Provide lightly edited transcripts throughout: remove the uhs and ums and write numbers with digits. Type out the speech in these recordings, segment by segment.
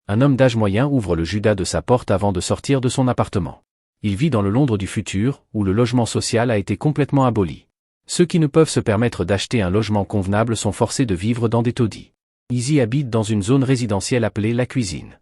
Un homme d'âge moyen ouvre le judas de sa porte avant de sortir de son appartement. Il vit dans le Londres du futur, où le logement social a été complètement aboli. Ceux qui ne peuvent se permettre d'acheter un logement convenable sont forcés de vivre dans des taudis. Izzy habite dans une zone résidentielle appelée la cuisine.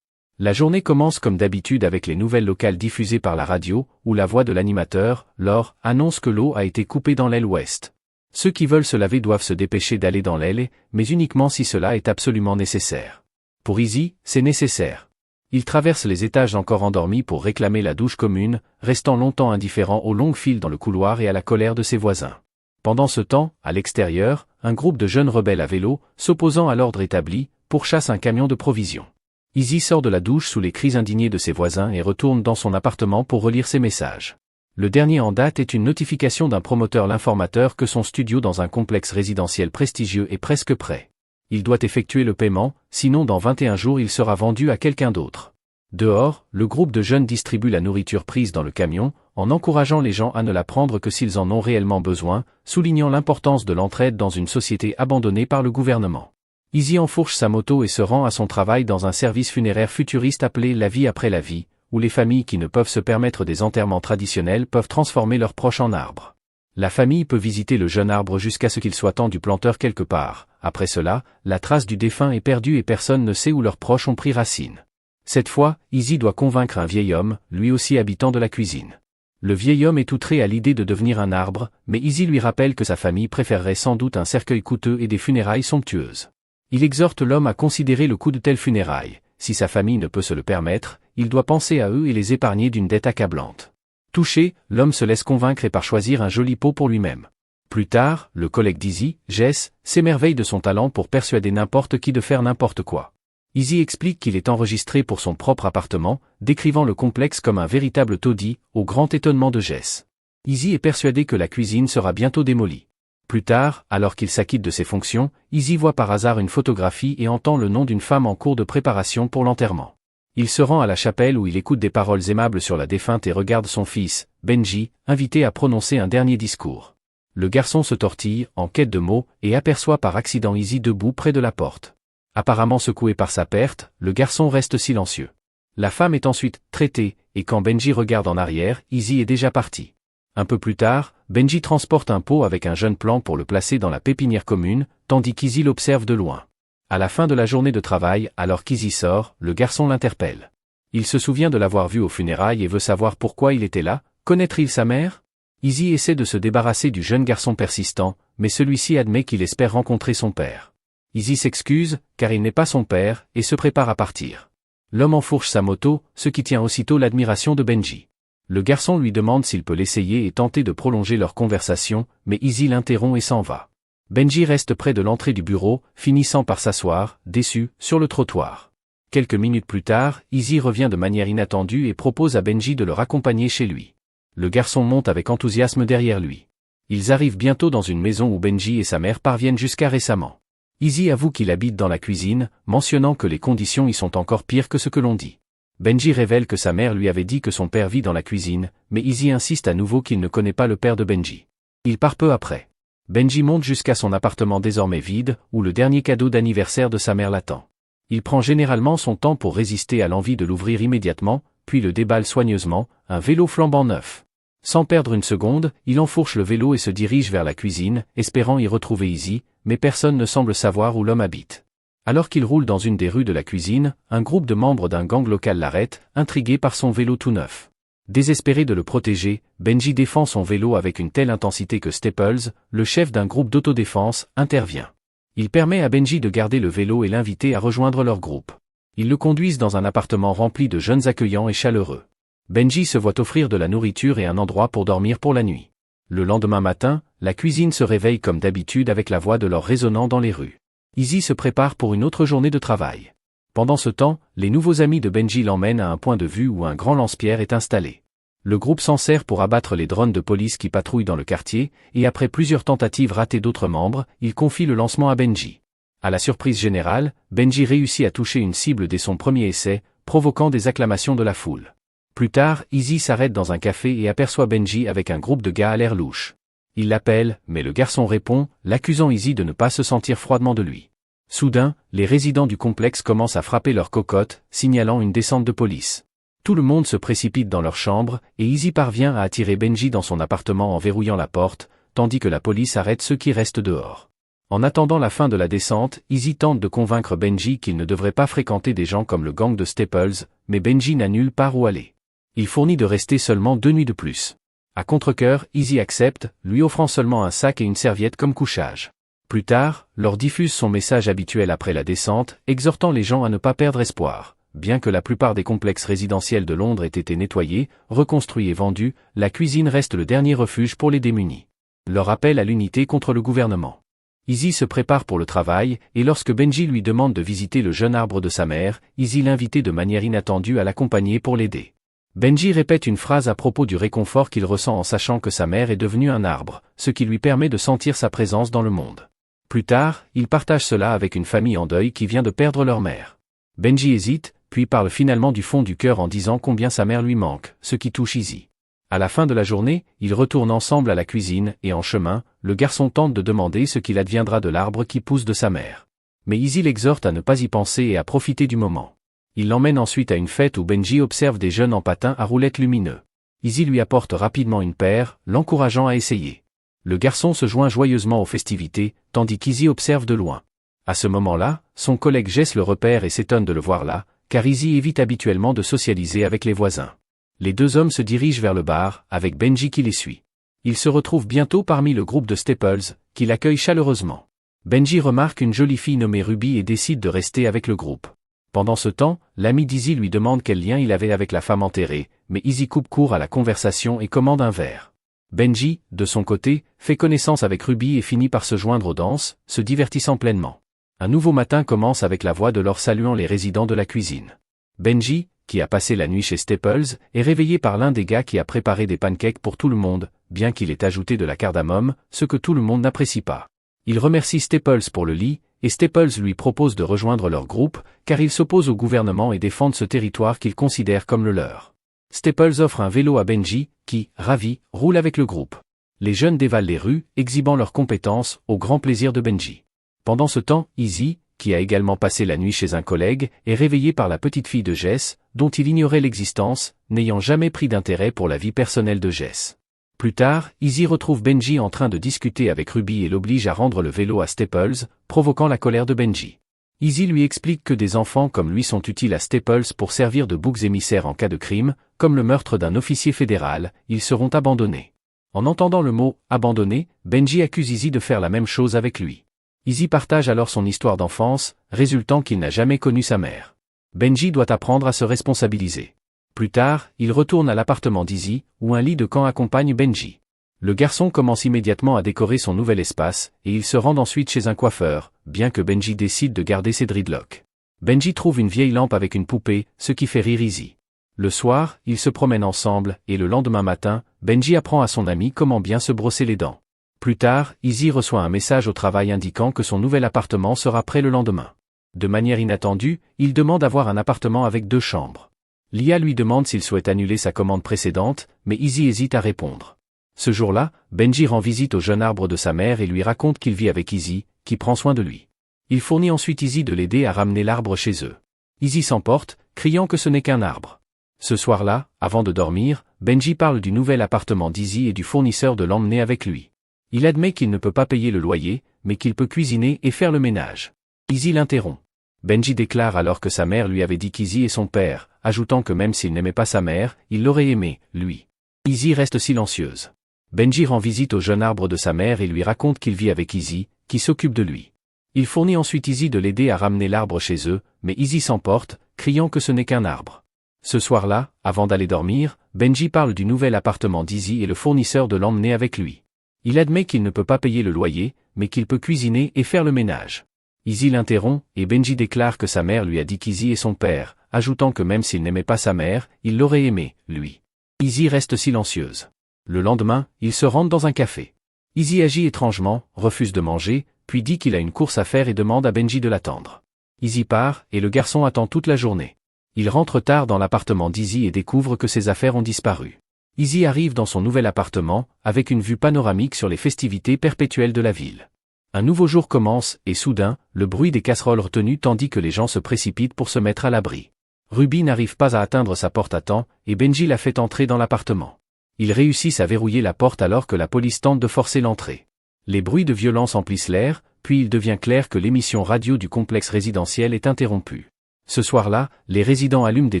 La journée commence comme d'habitude avec les nouvelles locales diffusées par la radio, où la voix de l'animateur, Laure, annonce que l'eau a été coupée dans l'aile ouest. Ceux qui veulent se laver doivent se dépêcher d'aller dans l'aile, mais uniquement si cela est absolument nécessaire. Pour Izzy, c'est nécessaire. Il traverse les étages encore endormis pour réclamer la douche commune, restant longtemps indifférent aux longues files dans le couloir et à la colère de ses voisins. Pendant ce temps, à l'extérieur, un groupe de jeunes rebelles à vélo, s'opposant à l'ordre établi, pourchasse un camion de provisions. Izzy sort de la douche sous les cris indignés de ses voisins et retourne dans son appartement pour relire ses messages. Le dernier en date est une notification d'un promoteur l'informateur que son studio dans un complexe résidentiel prestigieux est presque prêt. Il doit effectuer le paiement, sinon dans 21 jours il sera vendu à quelqu'un d'autre. Dehors, le groupe de jeunes distribue la nourriture prise dans le camion, en encourageant les gens à ne la prendre que s'ils en ont réellement besoin, soulignant l'importance de l'entraide dans une société abandonnée par le gouvernement. Izzy enfourche sa moto et se rend à son travail dans un service funéraire futuriste appelé La vie après la vie, où les familles qui ne peuvent se permettre des enterrements traditionnels peuvent transformer leurs proches en arbres. La famille peut visiter le jeune arbre jusqu'à ce qu'il soit temps du planteur quelque part. Après cela, la trace du défunt est perdue et personne ne sait où leurs proches ont pris racine. Cette fois, Izzy doit convaincre un vieil homme, lui aussi habitant de la cuisine. Le vieil homme est outré à l'idée de devenir un arbre, mais Izzy lui rappelle que sa famille préférerait sans doute un cercueil coûteux et des funérailles somptueuses. Il exhorte l'homme à considérer le coût de telles funérailles. Si sa famille ne peut se le permettre, il doit penser à eux et les épargner d'une dette accablante. Touché, l'homme se laisse convaincre et part choisir un joli pot pour lui-même. Plus tard, le collègue d'Izzy, Jess, s'émerveille de son talent pour persuader n'importe qui de faire n'importe quoi. Izzy explique qu'il est enregistré pour son propre appartement, décrivant le complexe comme un véritable taudis, au grand étonnement de Jess. Izzy est persuadé que la cuisine sera bientôt démolie. Plus tard, alors qu'il s'acquitte de ses fonctions, Izzy voit par hasard une photographie et entend le nom d'une femme en cours de préparation pour l'enterrement. Il se rend à la chapelle où il écoute des paroles aimables sur la défunte et regarde son fils, Benji, invité à prononcer un dernier discours. Le garçon se tortille, en quête de mots, et aperçoit par accident Izzy debout près de la porte. Apparemment secoué par sa perte, le garçon reste silencieux. La femme est ensuite traitée, et quand Benji regarde en arrière, Izzy est déjà parti. Un peu plus tard, Benji transporte un pot avec un jeune plant pour le placer dans la pépinière commune, tandis qu'Izzy l'observe de loin. À la fin de la journée de travail, alors qu'Izzy sort, le garçon l'interpelle. Il se souvient de l'avoir vu aux funérailles et veut savoir pourquoi il était là. Connaît-il sa mère? Izzy essaie de se débarrasser du jeune garçon persistant, mais celui-ci admet qu'il espère rencontrer son père. Izzy s'excuse, car il n'est pas son père, et se prépare à partir. L'homme enfourche sa moto, ce qui tient aussitôt l'admiration de Benji. Le garçon lui demande s'il peut l'essayer et tenter de prolonger leur conversation, mais Izzy l'interrompt et s'en va. Benji reste près de l'entrée du bureau, finissant par s'asseoir, déçu, sur le trottoir. Quelques minutes plus tard, Izzy revient de manière inattendue et propose à Benji de le raccompagner chez lui. Le garçon monte avec enthousiasme derrière lui. Ils arrivent bientôt dans une maison où Benji et sa mère parviennent jusqu'à récemment. Izzy avoue qu'il habite dans la cuisine, mentionnant que les conditions y sont encore pires que ce que l'on dit. Benji révèle que sa mère lui avait dit que son père vit dans la cuisine, mais Izzy insiste à nouveau qu'il ne connaît pas le père de Benji. Il part peu après. Benji monte jusqu'à son appartement désormais vide, où le dernier cadeau d'anniversaire de sa mère l'attend. Il prend généralement son temps pour résister à l'envie de l'ouvrir immédiatement, puis le déballe soigneusement, un vélo flambant neuf. Sans perdre une seconde, il enfourche le vélo et se dirige vers la cuisine, espérant y retrouver Izzy, mais personne ne semble savoir où l'homme habite. Alors qu'il roule dans une des rues de la cuisine, un groupe de membres d'un gang local l'arrête, intrigué par son vélo tout neuf. Désespéré de le protéger, Benji défend son vélo avec une telle intensité que Staples, le chef d'un groupe d'autodéfense, intervient. Il permet à Benji de garder le vélo et l'inviter à rejoindre leur groupe. Ils le conduisent dans un appartement rempli de jeunes accueillants et chaleureux. Benji se voit offrir de la nourriture et un endroit pour dormir pour la nuit. Le lendemain matin, la cuisine se réveille comme d'habitude avec la voix de leur résonnant dans les rues. Izzy se prépare pour une autre journée de travail. Pendant ce temps, les nouveaux amis de Benji l'emmènent à un point de vue où un grand lance-pierre est installé. Le groupe s'en sert pour abattre les drones de police qui patrouillent dans le quartier, et après plusieurs tentatives ratées d'autres membres, il confie le lancement à Benji. À la surprise générale, Benji réussit à toucher une cible dès son premier essai, provoquant des acclamations de la foule. Plus tard, Izzy s'arrête dans un café et aperçoit Benji avec un groupe de gars à l'air louche. Il l'appelle, mais le garçon répond, l'accusant Izzy de ne pas se sentir froidement de lui. Soudain, les résidents du complexe commencent à frapper leur cocotte, signalant une descente de police. Tout le monde se précipite dans leur chambre, et Izzy parvient à attirer Benji dans son appartement en verrouillant la porte, tandis que la police arrête ceux qui restent dehors. En attendant la fin de la descente, Izzy tente de convaincre Benji qu'il ne devrait pas fréquenter des gens comme le gang de Staples, mais Benji n'a nulle part où aller. Il fournit de rester seulement 2 nuits de plus. À contre-cœur, Izzy accepte, lui offrant seulement un sac et une serviette comme couchage. Plus tard, Lord diffuse son message habituel après la descente, exhortant les gens à ne pas perdre espoir. Bien que la plupart des complexes résidentiels de Londres aient été nettoyés, reconstruits et vendus, la cuisine reste le dernier refuge pour les démunis. Leur appel à l'unité contre le gouvernement. Izzy se prépare pour le travail, et lorsque Benji lui demande de visiter le jeune arbre de sa mère, Izzy l'invite de manière inattendue à l'accompagner pour l'aider. Benji répète une phrase à propos du réconfort qu'il ressent en sachant que sa mère est devenue un arbre, ce qui lui permet de sentir sa présence dans le monde. Plus tard, il partage cela avec une famille en deuil qui vient de perdre leur mère. Benji hésite, puis parle finalement du fond du cœur en disant combien sa mère lui manque, ce qui touche Izzy. À la fin de la journée, ils retournent ensemble à la cuisine, et en chemin, le garçon tente de demander ce qu'il adviendra de l'arbre qui pousse de sa mère. Mais Izzy l'exhorte à ne pas y penser et à profiter du moment. Il l'emmène ensuite à une fête où Benji observe des jeunes en patins à roulettes lumineux. Izzy lui apporte rapidement une paire, l'encourageant à essayer. Le garçon se joint joyeusement aux festivités, tandis qu'Izzy observe de loin. À ce moment-là, son collègue Jess le repère et s'étonne de le voir là, car Izzy évite habituellement de socialiser avec les voisins. Les deux hommes se dirigent vers le bar, avec Benji qui les suit. Ils se retrouvent bientôt parmi le groupe de Staples, qui l'accueille chaleureusement. Benji remarque une jolie fille nommée Ruby et décide de rester avec le groupe. Pendant ce temps, l'ami d'Izzy lui demande quel lien il avait avec la femme enterrée, mais Izzy coupe court à la conversation et commande un verre. Benji, de son côté, fait connaissance avec Ruby et finit par se joindre aux danses, se divertissant pleinement. Un nouveau matin commence avec la voix de Laure saluant les résidents de la cuisine. Benji, qui a passé la nuit chez Staples, est réveillé par l'un des gars qui a préparé des pancakes pour tout le monde, bien qu'il ait ajouté de la cardamome, ce que tout le monde n'apprécie pas. Il remercie Staples pour le lit, et Staples lui propose de rejoindre leur groupe, car ils s'opposent au gouvernement et défendent ce territoire qu'ils considèrent comme le leur. Staples offre un vélo à Benji, qui, ravi, roule avec le groupe. Les jeunes dévalent les rues, exhibant leurs compétences, au grand plaisir de Benji. Pendant ce temps, Izzy, qui a également passé la nuit chez un collègue, est réveillé par la petite fille de Jess, dont il ignorait l'existence, n'ayant jamais pris d'intérêt pour la vie personnelle de Jess. Plus tard, Izzy retrouve Benji en train de discuter avec Ruby et l'oblige à rendre le vélo à Staples, provoquant la colère de Benji. Izzy lui explique que des enfants comme lui sont utiles à Staples pour servir de boucs émissaires en cas de crime, comme le meurtre d'un officier fédéral, ils seront abandonnés. En entendant le mot « abandonné », Benji accuse Izzy de faire la même chose avec lui. Izzy partage alors son histoire d'enfance, résultant qu'il n'a jamais connu sa mère. Benji doit apprendre à se responsabiliser. Plus tard, il retourne à l'appartement d'Izzy, où un lit de camp accompagne Benji. Le garçon commence immédiatement à décorer son nouvel espace, et il se rend ensuite chez un coiffeur, bien que Benji décide de garder ses dreadlocks. Benji trouve une vieille lampe avec une poupée, ce qui fait rire Izzy. Le soir, ils se promènent ensemble, et le lendemain matin, Benji apprend à son ami comment bien se brosser les dents. Plus tard, Izzy reçoit un message au travail indiquant que son nouvel appartement sera prêt le lendemain. De manière inattendue, il demande d'avoir un appartement avec 2 chambres. Lia lui demande s'il souhaite annuler sa commande précédente, mais Izzy hésite à répondre. Ce jour-là, Benji rend visite au jeune arbre de sa mère et lui raconte qu'il vit avec Izzy, qui prend soin de lui. Il fournit ensuite Izzy de l'aider à ramener l'arbre chez eux. Izzy s'emporte, criant que ce n'est qu'un arbre. Ce soir-là, avant de dormir, Benji parle du nouvel appartement d'Izzy et du fournisseur de l'emmener avec lui. Il admet qu'il ne peut pas payer le loyer, mais qu'il peut cuisiner et faire le ménage. Izzy l'interrompt. Benji déclare alors que sa mère lui avait dit qu'Izzy est son père, ajoutant que même s'il n'aimait pas sa mère, il l'aurait aimé, lui. Izzy reste silencieuse. Benji rend visite au jeune arbre de sa mère et lui raconte qu'il vit avec Izzy, qui s'occupe de lui. Il fournit ensuite Izzy de l'aider à ramener l'arbre chez eux, mais Izzy s'emporte, criant que ce n'est qu'un arbre. Ce soir-là, avant d'aller dormir, Benji parle du nouvel appartement d'Izzy et le fournisseur de l'emmener avec lui. Il admet qu'il ne peut pas payer le loyer, mais qu'il peut cuisiner et faire le ménage. Izzy l'interrompt, et Benji déclare que sa mère lui a dit qu'Izzy est son père, ajoutant que même s'il n'aimait pas sa mère, il l'aurait aimé, lui. Izzy reste silencieuse. Le lendemain, ils se rendent dans un café. Izzy agit étrangement, refuse de manger, puis dit qu'il a une course à faire et demande à Benji de l'attendre. Izzy part, et le garçon attend toute la journée. Il rentre tard dans l'appartement d'Izzy et découvre que ses affaires ont disparu. Izzy arrive dans son nouvel appartement, avec une vue panoramique sur les festivités perpétuelles de la ville. Un nouveau jour commence, et soudain, le bruit des casseroles retenues tandis que les gens se précipitent pour se mettre à l'abri. Ruby n'arrive pas à atteindre sa porte à temps, et Benji la fait entrer dans l'appartement. Ils réussissent à verrouiller la porte alors que la police tente de forcer l'entrée. Les bruits de violence emplissent l'air, puis il devient clair que l'émission radio du complexe résidentiel est interrompue. Ce soir-là, les résidents allument des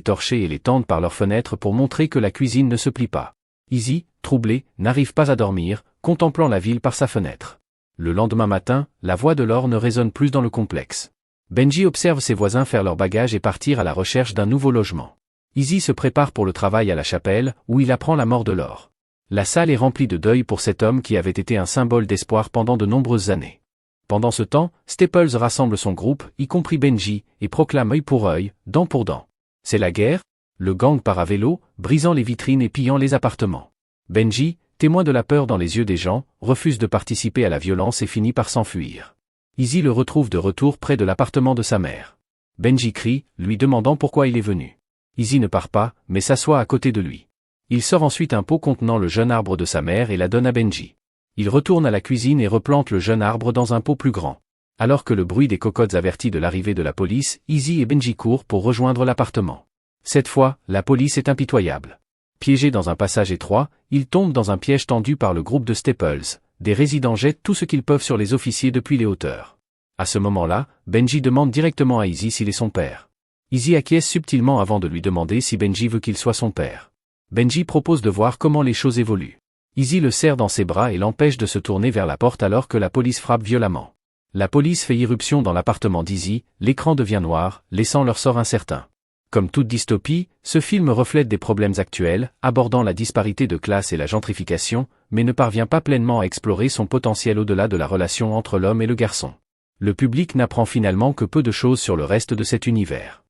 torchets et les tendent par leurs fenêtres pour montrer que la cuisine ne se plie pas. Izzy, troublé, n'arrive pas à dormir, contemplant la ville par sa fenêtre. Le lendemain matin, la voix de l'or ne résonne plus dans le complexe. Benji observe ses voisins faire leurs bagages et partir à la recherche d'un nouveau logement. Izzy se prépare pour le travail à la chapelle, où il apprend la mort de l'or. La salle est remplie de deuil pour cet homme qui avait été un symbole d'espoir pendant de nombreuses années. Pendant ce temps, Staples rassemble son groupe, y compris Benji, et proclame œil pour œil, dent pour dent. C'est la guerre? Le gang part à vélo, brisant les vitrines et pillant les appartements. Benji, témoin de la peur dans les yeux des gens, refuse de participer à la violence et finit par s'enfuir. Izzy le retrouve de retour près de l'appartement de sa mère. Benji crie, lui demandant pourquoi il est venu. Izzy ne part pas, mais s'assoit à côté de lui. Il sort ensuite un pot contenant le jeune arbre de sa mère et la donne à Benji. Il retourne à la cuisine et replante le jeune arbre dans un pot plus grand. Alors que le bruit des cocottes avertit de l'arrivée de la police, Izzy et Benji courent pour rejoindre l'appartement. Cette fois, la police est impitoyable. Piégés dans un passage étroit, ils tombent dans un piège tendu par le groupe de Staples. Des résidents jettent tout ce qu'ils peuvent sur les officiers depuis les hauteurs. À ce moment-là, Benji demande directement à Izzy s'il est son père. Izzy acquiesce subtilement avant de lui demander si Benji veut qu'il soit son père. Benji propose de voir comment les choses évoluent. Izzy le serre dans ses bras et l'empêche de se tourner vers la porte alors que la police frappe violemment. La police fait irruption dans l'appartement d'Izzy, l'écran devient noir, laissant leur sort incertain. Comme toute dystopie, ce film reflète des problèmes actuels, abordant la disparité de classe et la gentrification, mais ne parvient pas pleinement à explorer son potentiel au-delà de la relation entre l'homme et le garçon. Le public n'apprend finalement que peu de choses sur le reste de cet univers.